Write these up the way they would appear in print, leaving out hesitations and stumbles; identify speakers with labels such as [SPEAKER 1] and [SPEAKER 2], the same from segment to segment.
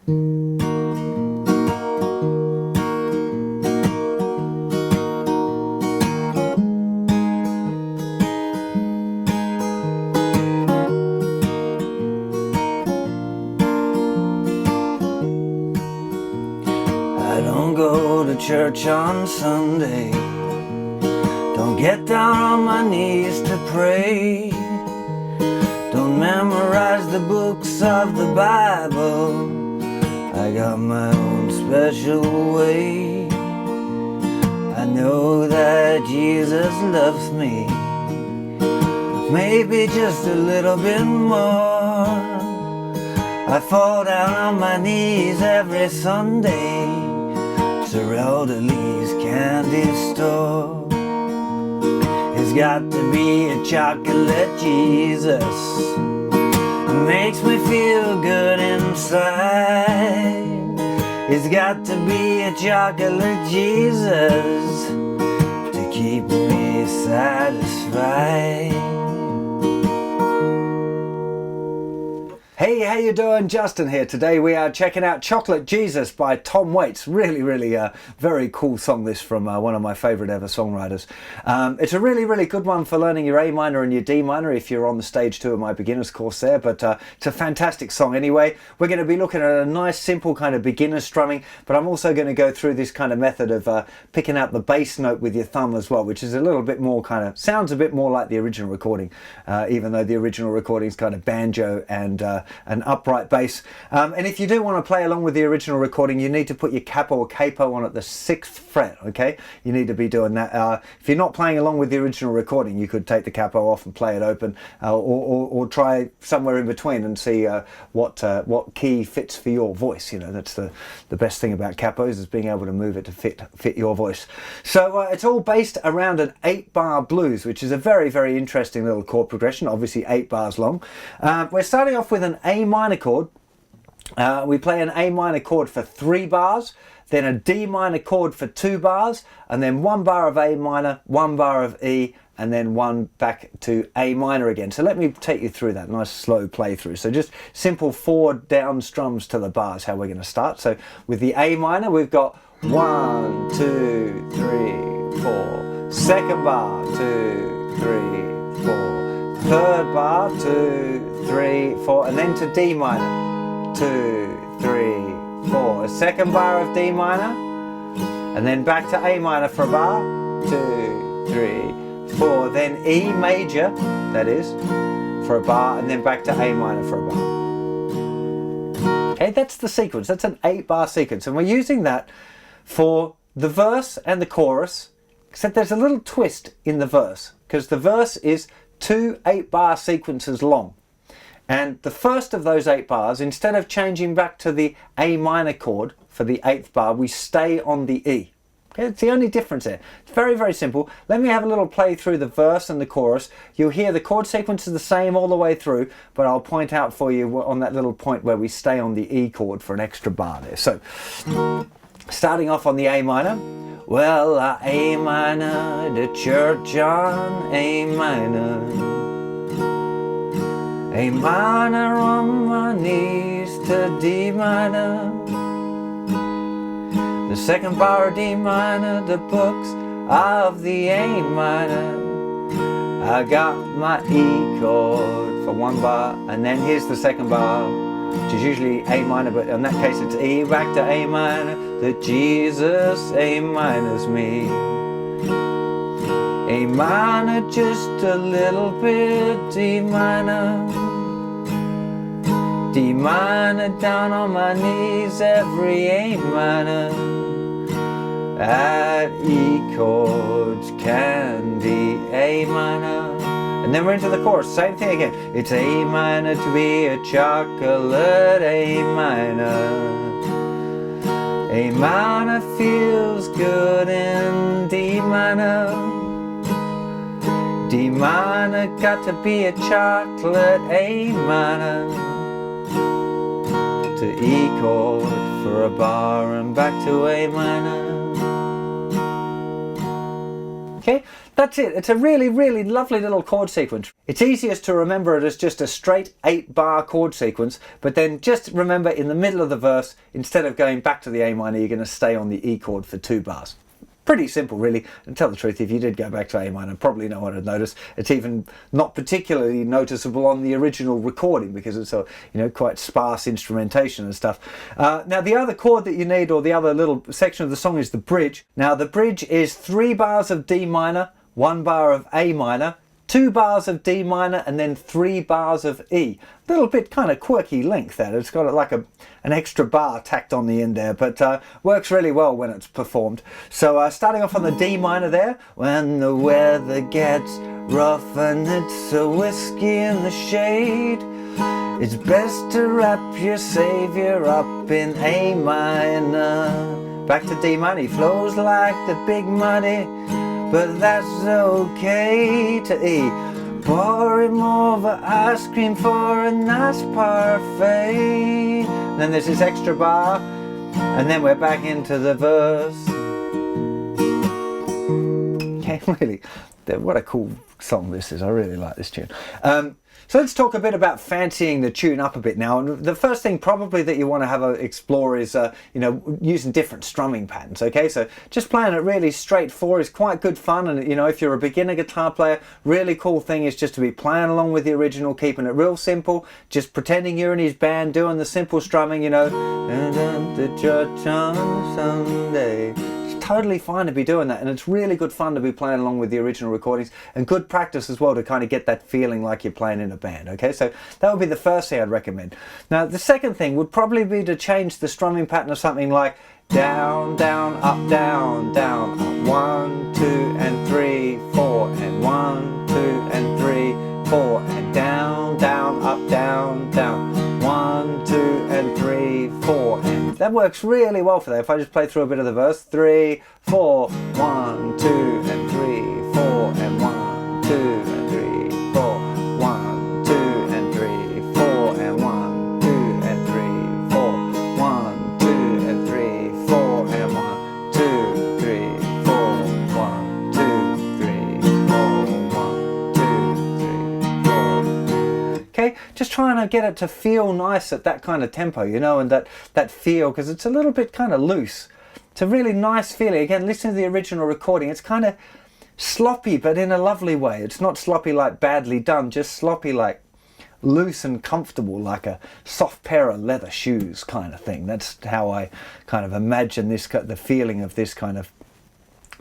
[SPEAKER 1] I don't go to church on Sunday, don't get down on my knees to pray, don't memorize the books of the Bible. I got my own special way. I know that Jesus loves me, maybe just a little bit more. I fall down on my knees every Sunday, Sir Elderly's candy store. It's got to be a chocolate Jesus, makes me feel good inside. It's got to be a chocolate Jesus to keep me satisfied.
[SPEAKER 2] Hey, how you doing? Justin here. Today we are checking out Chocolate Jesus by Tom Waits. Really very cool song, this, from one of my favourite ever songwriters. It's a really good one for learning your A minor and your D minor if you're on the stage 2 of my beginner's course there, but it's a fantastic song anyway. We're going to be looking at a nice simple kind of beginner strumming, but I'm also going to go through this kind of method of picking out the bass note with your thumb as well, which is a little bit more sounds a bit more like the original recording, even though the original recording is kind of banjo and an upright bass. And if you do want to play along with the original recording, you need to put your capo or capo on at the 6th fret, okay? You need to be doing that. If you're not playing along with the original recording, you could take the capo off and play it open, or try somewhere in between and see what key fits for your voice. You know, that's the best thing about capos, is being able to move it to fit your voice. So it's all based around an 8-bar blues, which is a very interesting little chord progression, obviously 8 bars long. We're starting off with an A minor chord. We play an A minor chord for 3 bars, then a D minor chord for 2 bars, and then 1 bar of A minor, 1 bar of E, and then 1 back to A minor again. So let me take you through that nice slow play through. So just simple 4 down strums to the bars, how we're going to start. So with the A minor, we've got 1, 2, 3, 4. Second bar, 2, 3, 4. Third bar, 2, 3, 4, and then to D minor, 2, 3, 4. A second bar of D minor, and then back to A minor for a bar, 2, 3, 4. Then E major, that is, for a bar, and then back to A minor for a bar. Okay, that's the sequence. That's an 8-bar sequence, and we're using that for the verse and the chorus, except there's a little twist in the verse, because the verse is 2 8-bar sequences long, and the first of those 8 bars, instead of changing back to the A minor chord for the 8th bar, we stay on the E. Okay, it's the only difference there. It's very simple. Let me have a little play through the verse and the chorus. You'll hear the chord sequence is the same all the way through, but I'll point out for you on that little point where we stay on the E chord for an extra bar there. So starting off on the A minor. Well, A minor, the church on A minor. A minor on my knees to D minor. The second bar of D minor, the books of the A minor. I got my E chord for 1 bar, and then here's the second bar, which is usually A minor, but in that case it's E back to A minor. That Jesus A minor's me. A minor, just a little bit D minor. D minor down on my knees, every A minor. At E chords, candy A minor. And then we're into the chorus, same thing again. It's A minor to be a chocolate A minor. A minor feels good in D minor. D minor got to be a chocolate A minor. To E chord for a bar and back to A minor. Okay, That's it. It's a really, really lovely little chord sequence. It's easiest to remember it as just a straight 8-bar chord sequence, but then just remember in the middle of the verse, instead of going back to the A minor, you're going to stay on the E chord for 2 bars. Pretty simple, really. And tell the truth, if you did go back to A minor, probably no one would notice. It's even not particularly noticeable on the original recording because it's a, quite sparse instrumentation and stuff. Now the other chord that you need, or the other little section of the song, is the bridge. Now the bridge is 3 bars of D minor, 1 bar of A minor, 2 bars of D minor, and then 3 bars of E. A little bit kind of quirky length there. It's got like an extra bar tacked on the end there, but works really well when it's performed. So starting off on the D minor there. When the weather gets rough and it's a whiskey in the shade, it's best to wrap your savior up in A minor. Back to D minor. He flows like the big money, but that's okay. To E. Pour him over ice cream for a nice parfait. And then there's this extra bar, and then we're back into the verse. Okay, really, what a cool song this is. I really like this tune. So let's talk a bit about fancying the tune up a bit now. And the first thing probably that you want to have a explore is, using different strumming patterns. Okay, so just playing it really straightforward is quite good fun. And if you're a beginner guitar player, really cool thing is just to be playing along with the original, keeping it real simple, just pretending you're in his band, doing the simple strumming. The church on Sunday. Totally fine to be doing that, and it's really good fun to be playing along with the original recordings, and good practice as well to kind of get that feeling like you're playing in a band. Okay, so that would be the first thing I'd recommend. Now the second thing would probably be to change the strumming pattern of something like down, down, up, down, down, up, 1, 2 and 3, 4, and 1, 2 and 3, 4, and down, down, up, down, down, 1, 2 and 3, 4, and that works really well for that. If I just play through a bit of the verse, 3, 4, 1, 2 and 3, 4, and 1, 2 and 3, 4, 1, 2 and 3, 4, and 1, 2 and 3, 4, 1, 2 and 3, 4, and 1, 2, 3, 4, 1, 2, 3, 4, 1, 2, 3, 4. Okay, just trying to get it to feel nice at that kind of tempo, and that feel, because it's a little bit kind of loose. It's a really nice feeling. Again, listen to the original recording. It's kind of sloppy, but in a lovely way. It's not sloppy like badly done, just sloppy like loose and comfortable, like a soft pair of leather shoes kind of thing. That's how I kind of imagine this, the feeling of this kind of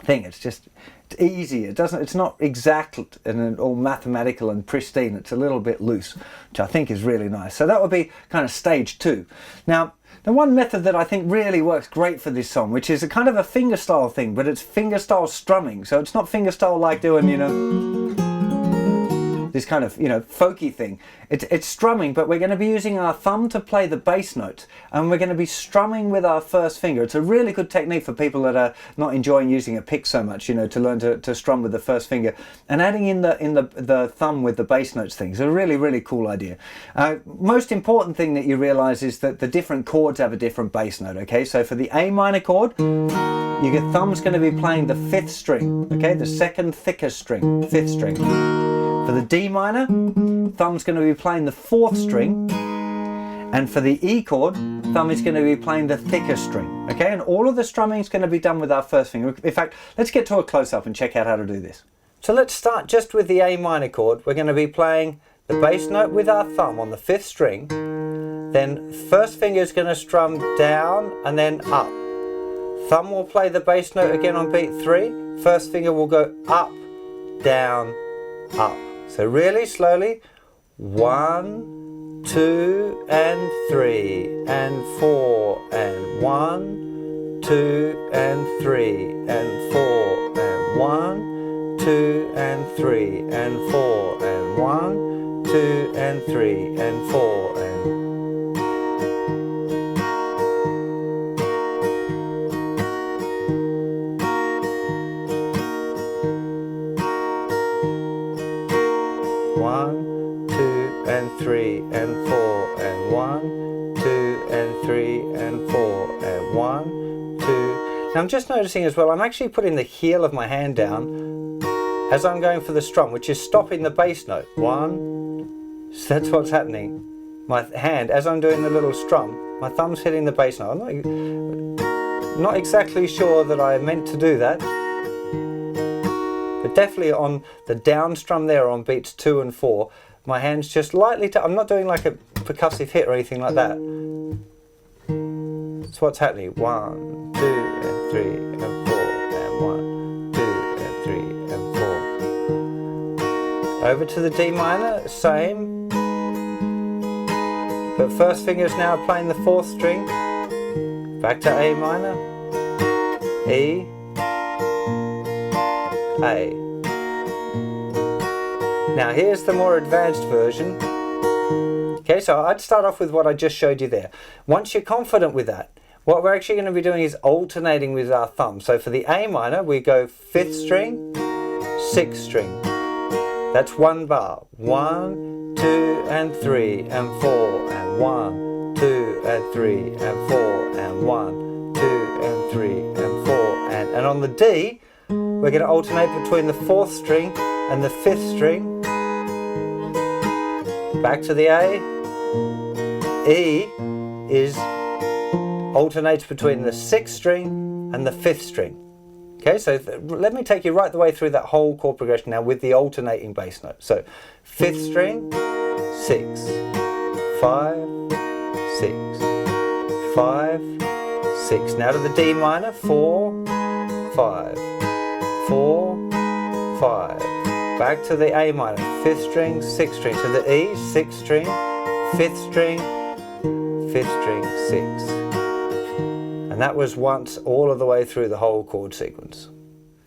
[SPEAKER 2] thing. It's just, it's easy. It's not exact and all mathematical and pristine. It's a little bit loose, which I think is really nice. So that would be kind of stage 2. Now, the one method that I think really works great for this song, which is a kind of a fingerstyle thing, but it's fingerstyle strumming. So it's not fingerstyle like doing, this kind of, folky thing. It's strumming, but we're going to be using our thumb to play the bass notes, and we're going to be strumming with our first finger. It's a really good technique for people that are not enjoying using a pick so much, to learn to strum with the first finger. And adding in the thumb with the bass notes thing is a really, really cool idea. Most important thing that you realize is that the different chords have a different bass note, okay? So for the A minor chord, your thumb's going to be playing the 5th string, okay? The second thicker string, 5th string. For the D minor, thumb's going to be playing the 4th string, and for the E chord, thumb is going to be playing the thicker string, okay? And all of the strumming is going to be done with our first finger. In fact, let's get to a close-up and check out how to do this. So let's start just with the A minor chord. We're going to be playing the bass note with our thumb on the 5th string, then first finger is going to strum down and then up. Thumb will play the bass note again on beat 3, first finger will go up, down, up. So really slowly, 1, 2 and 3 and 4 and 1, 2 and 3 and 4 and 1, 2 and 3 and 4 and 1, 2 and 3 and 4 and 1, 2 and 3 and 4 and 1, 2 and 3 and 4 and 1, 2. Now I'm just noticing as well, I'm actually putting the heel of my hand down as I'm going for the strum, which is stopping the bass note. 1, so that's what's happening. My hand, as I'm doing the little strum, my thumb's hitting the bass note. I'm not exactly sure that I meant to do that, but definitely on the down strum there on beats 2 and 4, my hand's just lightly, I'm not doing like a percussive hit or anything like that. That's what's happening. 1, 2 and 3 and 4 and 1, 2 and 3 and 4. Over to the D minor, same. But first finger's now playing the 4th string. Back to A minor, E, A. Now here's the more advanced version. Okay, so I'd start off with what I just showed you there. Once you're confident with that, what we're actually going to be doing is alternating with our thumb. So for the A minor, we go 5th string, 6th string. That's 1 bar. 1, 2 and 3 and 4 and 1, 2 and 3 and 4 and 1, 2 and 3 and 4 and on the D, we're going to alternate between the 4th string and the 5th string. Back to the A. E alternates between the 6th string and the 5th string. Okay, so let me take you right the way through that whole chord progression now with the alternating bass note. So 5th string, 6, 5, 6, 5, 6. Now to the D minor, 4, 5, 4, 5. Back to the A minor, 5th string, 6th string. To the E, 6th string, 5th string, 5th string, 6. And that was once all of the way through the whole chord sequence.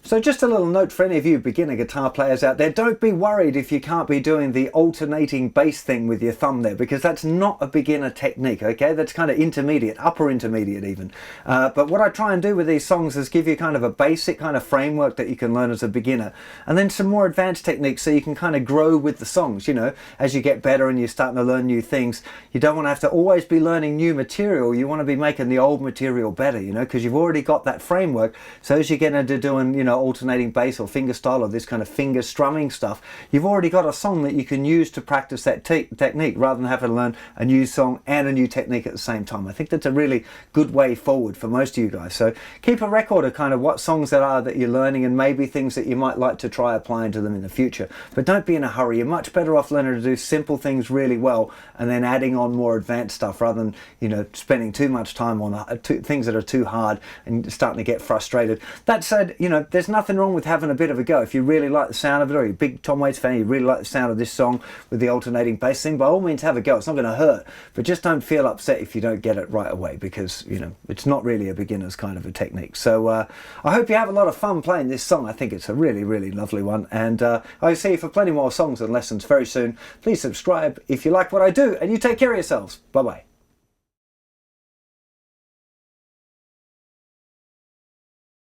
[SPEAKER 2] So just a little note for any of you beginner guitar players out there, don't be worried if you can't be doing the alternating bass thing with your thumb there, because that's not a beginner technique, okay? That's kind of intermediate, upper intermediate even. But what I try and do with these songs is give you kind of a basic kind of framework that you can learn as a beginner, and then some more advanced techniques so you can kind of grow with the songs, you know, as you get better and you're starting to learn new things. You don't want to have to always be learning new material, you want to be making the old material better, you know, because you've already got that framework. So as you get into doing, you know, alternating bass or fingerstyle or this kind of finger strumming stuff, you've already got a song that you can use to practice that technique rather than having to learn a new song and a new technique at the same time. I think that's a really good way forward for most of you guys. So keep a record of kind of what songs that are that you're learning and maybe things that you might like to try applying to them in the future. But don't be in a hurry. You're much better off learning to do simple things really well and then adding on more advanced stuff rather than, you know, spending too much time on things that are too hard and starting to get frustrated. That said, you know, there's nothing wrong with having a bit of a go. If you really like the sound of it, or you're a big Tom Waits fan, you really like the sound of this song with the alternating bass thing, by all means have a go. It's not going to hurt, but just don't feel upset if you don't get it right away, because, you know, it's not really a beginner's kind of a technique. So I hope you have a lot of fun playing this song. I think it's a really, really lovely one, and I'll see you for plenty more songs and lessons very soon. Please subscribe if you like what I do, and you take care of yourselves. Bye bye.